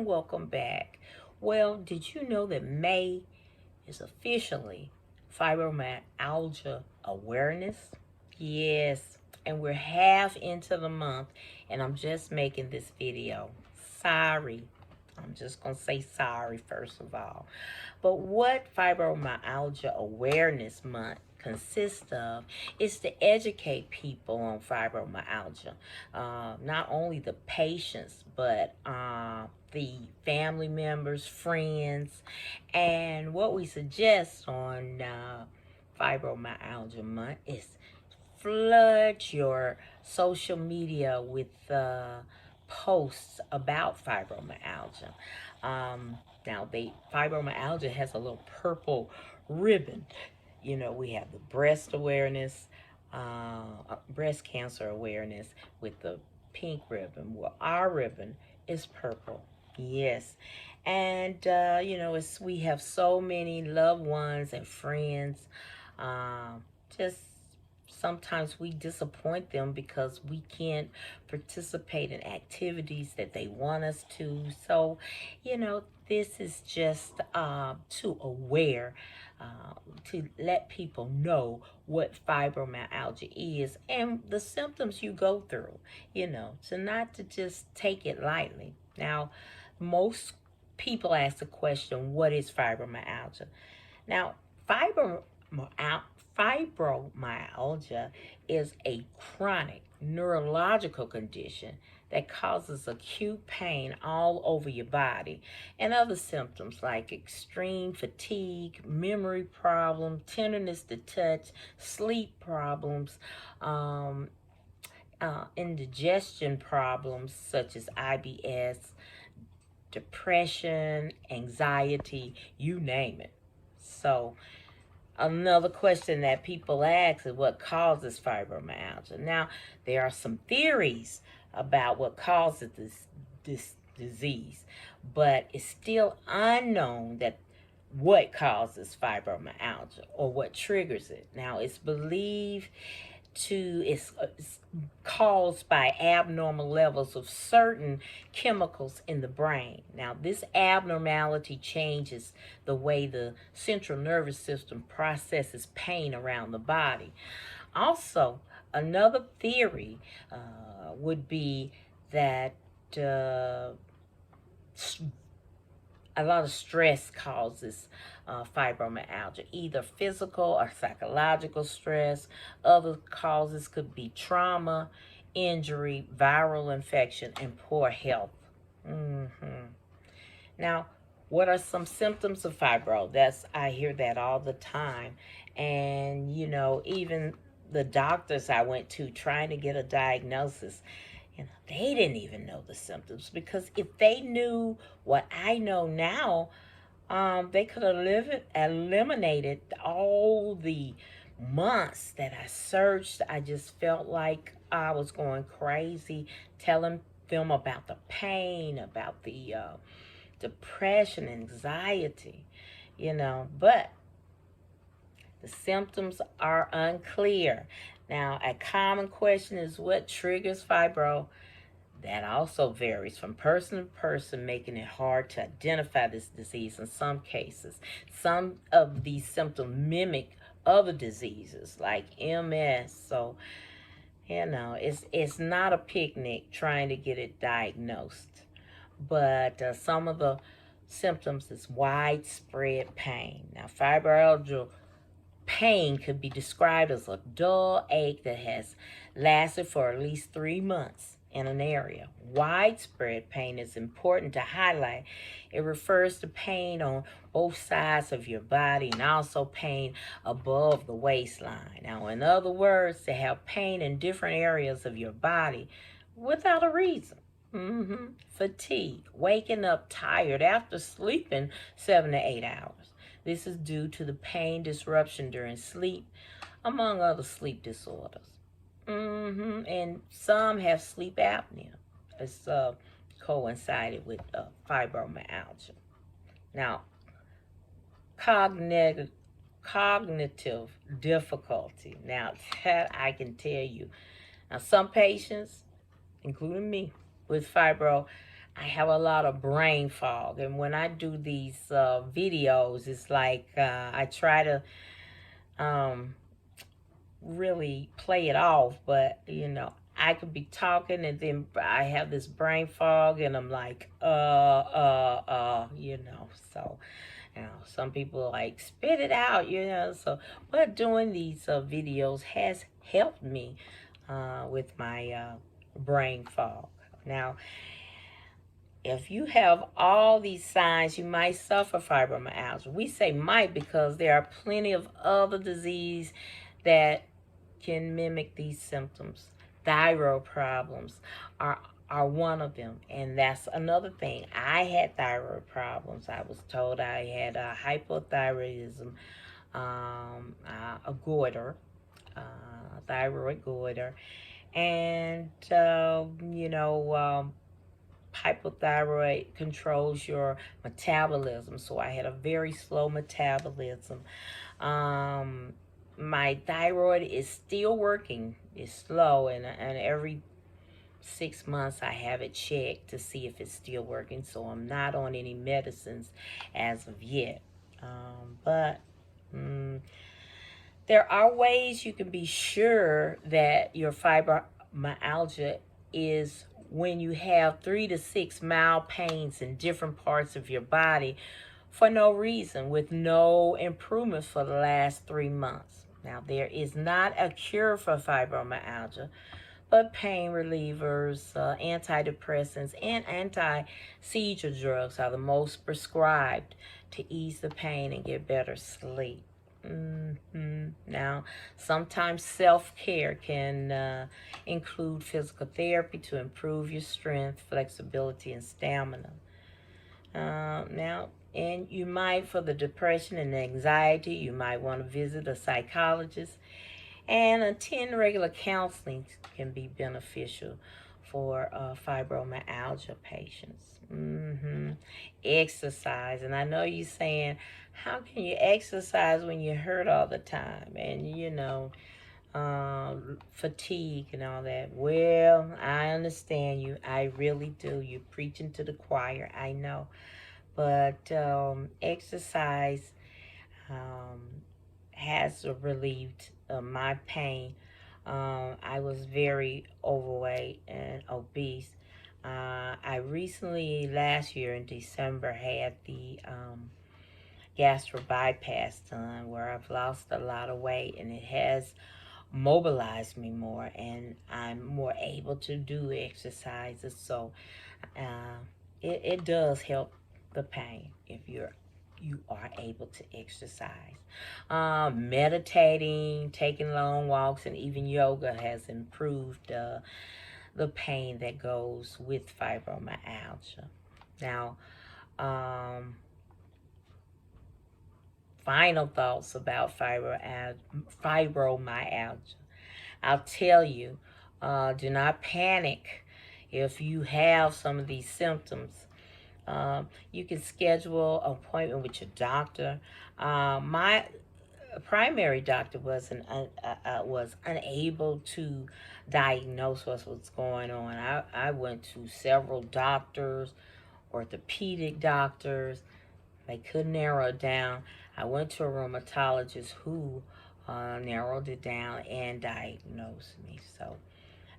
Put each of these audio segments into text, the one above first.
and welcome back. Well, did you know that May is officially Fibromyalgia Awareness? Yes, and we're half into the month, and I'm just making this video. Sorry. I'm just going to say sorry first of all. But what Fibromyalgia Awareness Month consists of is to educate people on fibromyalgia. Not only the patients, but the family members, friends, and what we suggest on Fibromyalgia Month is flood your social media with posts about fibromyalgia. Now, fibromyalgia has a little purple ribbon. You know, we have the breast cancer awareness with the pink ribbon. Well, our ribbon is purple. Yes. And, we have so many loved ones and friends. Just sometimes we disappoint them because we can't participate in activities that they want us to. So, this is just to aware, to let people know what fibromyalgia is and the symptoms you go through, so not to just take it lightly. Now, most people ask the question, what is fibromyalgia? Now, fibromyalgia is a chronic neurological condition that causes acute pain all over your body and other symptoms like extreme fatigue, memory problems, tenderness to touch, sleep problems, indigestion problems such as IBS, depression, anxiety, you name it. So, another question that people ask is what causes fibromyalgia. Now, there are some theories about what causes this disease, but it's still unknown that what causes fibromyalgia or what triggers it. Now, it's believed it's caused by abnormal levels of certain chemicals in the brain. Now, this abnormality changes the way the central nervous system processes pain around the body. Also, another theory would be that a lot of stress causes fibromyalgia, either physical or psychological stress. Other causes could be trauma, injury, viral infection, and poor health. Now, what are some symptoms of fibro? I hear that all the time. And, even the doctors I went to trying to get a diagnosis, they didn't even know the symptoms, because if they knew what I know now, they could have eliminated all the months that I searched. I just felt like I was going crazy telling them about the pain, about the depression, anxiety, but the symptoms are unclear. Now, a common question is what triggers fibro? That also varies from person to person, making it hard to identify this disease in some cases. Some of these symptoms mimic other diseases like MS. So, it's not a picnic trying to get it diagnosed. But some of the symptoms is widespread pain. Now, fibromyalgia pain could be described as a dull ache that has lasted for at least 3 months in an area. Widespread pain is important to highlight. It refers to pain on both sides of your body and also pain above the waistline. Now, in other words, to have pain in different areas of your body without a reason. Fatigue, waking up tired after sleeping 7 to 8 hours. This is due to the pain disruption during sleep, among other sleep disorders. And some have sleep apnea. It's coincided with fibromyalgia. Now, cognitive difficulty. Now, that I can tell you. Now, some patients, including me, with fibro, I have a lot of brain fog, and when I do these videos, it's like I try to um, really play it off, but I could be talking and then I have this brain fog, and I'm like, so, some people like spit it out, so, but doing these videos has helped me with my brain fog. Now, if you have all these signs, you might suffer fibromyalgia. We say might because there are plenty of other disease that can mimic these symptoms. Thyroid problems are are one of them, and that's another thing. I had thyroid problems. I was told I had a hypothyroidism, a goiter, thyroid goiter, and hypothyroid controls your metabolism. So I had a very slow metabolism. Um, my thyroid is still working. It's slow, and every 6 months I have it checked to see if it's still working. So I'm not on any medicines as of yet. But there are ways you can be sure that your fibromyalgia is when you have 3 to 6 mild pains in different parts of your body for no reason, with no improvement for the last 3 months. Now, there is not a cure for fibromyalgia, but pain relievers, antidepressants, and anti-seizure drugs are the most prescribed to ease the pain and get better sleep. Now, sometimes self-care can include physical therapy to improve your strength, flexibility, and stamina. Now, and you might, for the depression and anxiety, you might want to visit a psychologist, and attend regular counseling can be beneficial for fibromyalgia patients. Exercise, and I know you're saying, how can you exercise when you're hurt all the time, and fatigue and all that? Well, I understand you. I really do. You're preaching to the choir. I know, but exercise um, has relieved my pain. I was very overweight and obese. I recently, last year in December, had the gastro bypass done, where I've lost a lot of weight, and it has mobilized me more, and I'm more able to do exercises. So uh, it does help the pain if you are able to exercise. Meditating, taking long walks, and even yoga has improved the pain that goes with fibromyalgia. Now, um, final thoughts about fibromyalgia. I'll tell you, do not panic if you have some of these symptoms. You can schedule an appointment with your doctor. My primary doctor was unable to diagnose what was going on. I went to several doctors, orthopedic doctors. They couldn't narrow it down. I went to a rheumatologist who narrowed it down and diagnosed me. So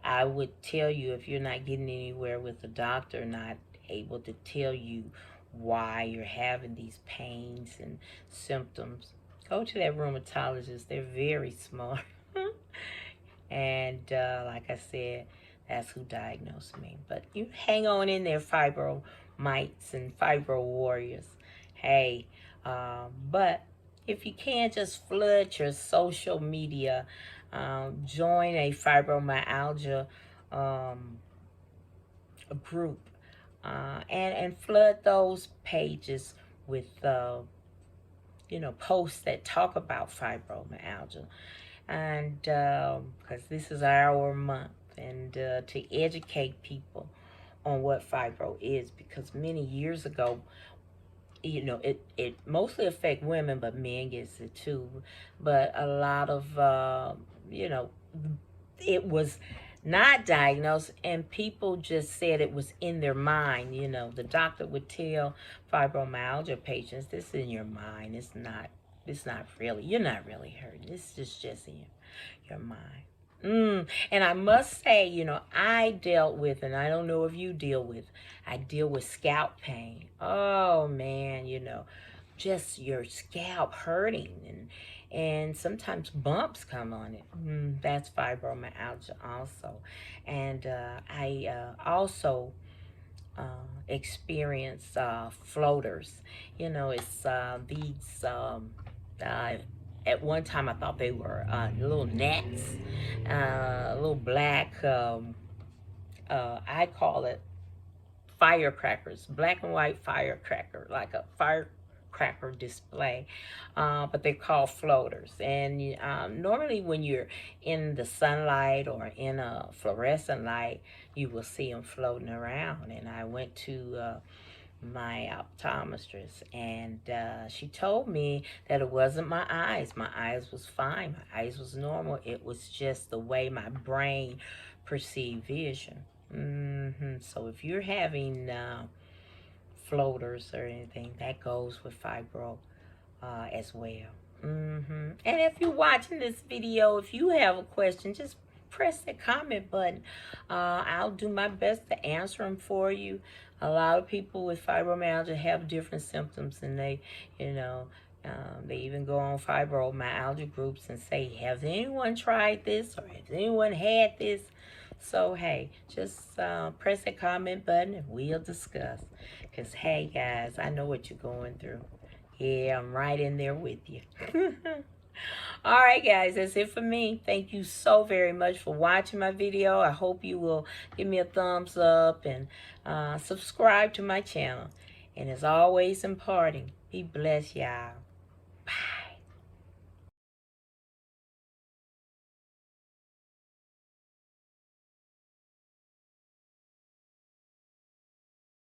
I would tell you, if you're not getting anywhere with the doctor, not able to tell you why you're having these pains and symptoms, go to that rheumatologist. They're very smart. And like I said, that's who diagnosed me. But you hang on in there, fibro mites and fibro warriors. Hey, but if you can, just flood your social media. Join a fibromyalgia um, group, and flood those pages with posts that talk about fibromyalgia, and because this is our month, and to educate people on what fibro is, because many years ago, it mostly affect women, but men gets it too. But a lot of you know it was not diagnosed, and people just said it was in their mind. You know, the doctor would tell fibromyalgia patients, "This is in your mind. It's not. It's not really. You're not really hurting. This is just in your mind." And I must say, you know, I dealt with, and I don't know if you deal with, I deal with scalp pain. Oh man, you know, just your scalp hurting, and sometimes bumps come on it. That's fibromyalgia also. And I also uh, experience floaters. You know, it's these. Uh, at one time, I thought they were little gnats, little black. I call it firecrackers, black and white firecracker, like a firecracker display, but they're called floaters. And normally, when you're in the sunlight or in a fluorescent light, you will see them floating around. And I went to my optometrist, and she told me that it wasn't my eyes. My eyes was fine. My eyes was normal. It was just the way my brain perceived vision. So if you're having floaters or anything, that goes with fibro as well. And if you're watching this video, if you have a question, just press the comment button. I'll do my best to answer them for you. A lot of people with fibromyalgia have different symptoms, and they, you know, they even go on fibromyalgia groups and say, "Has anyone tried this, or has anyone had this?" So hey, just press the comment button and we'll discuss. Cause hey guys, I know what you're going through. Yeah, I'm right in there with you. All right, guys, that's it for me. Thank you so very much for watching my video. I hope you will give me a thumbs up and subscribe to my channel. And as always, in parting, be blessed, y'all. Bye.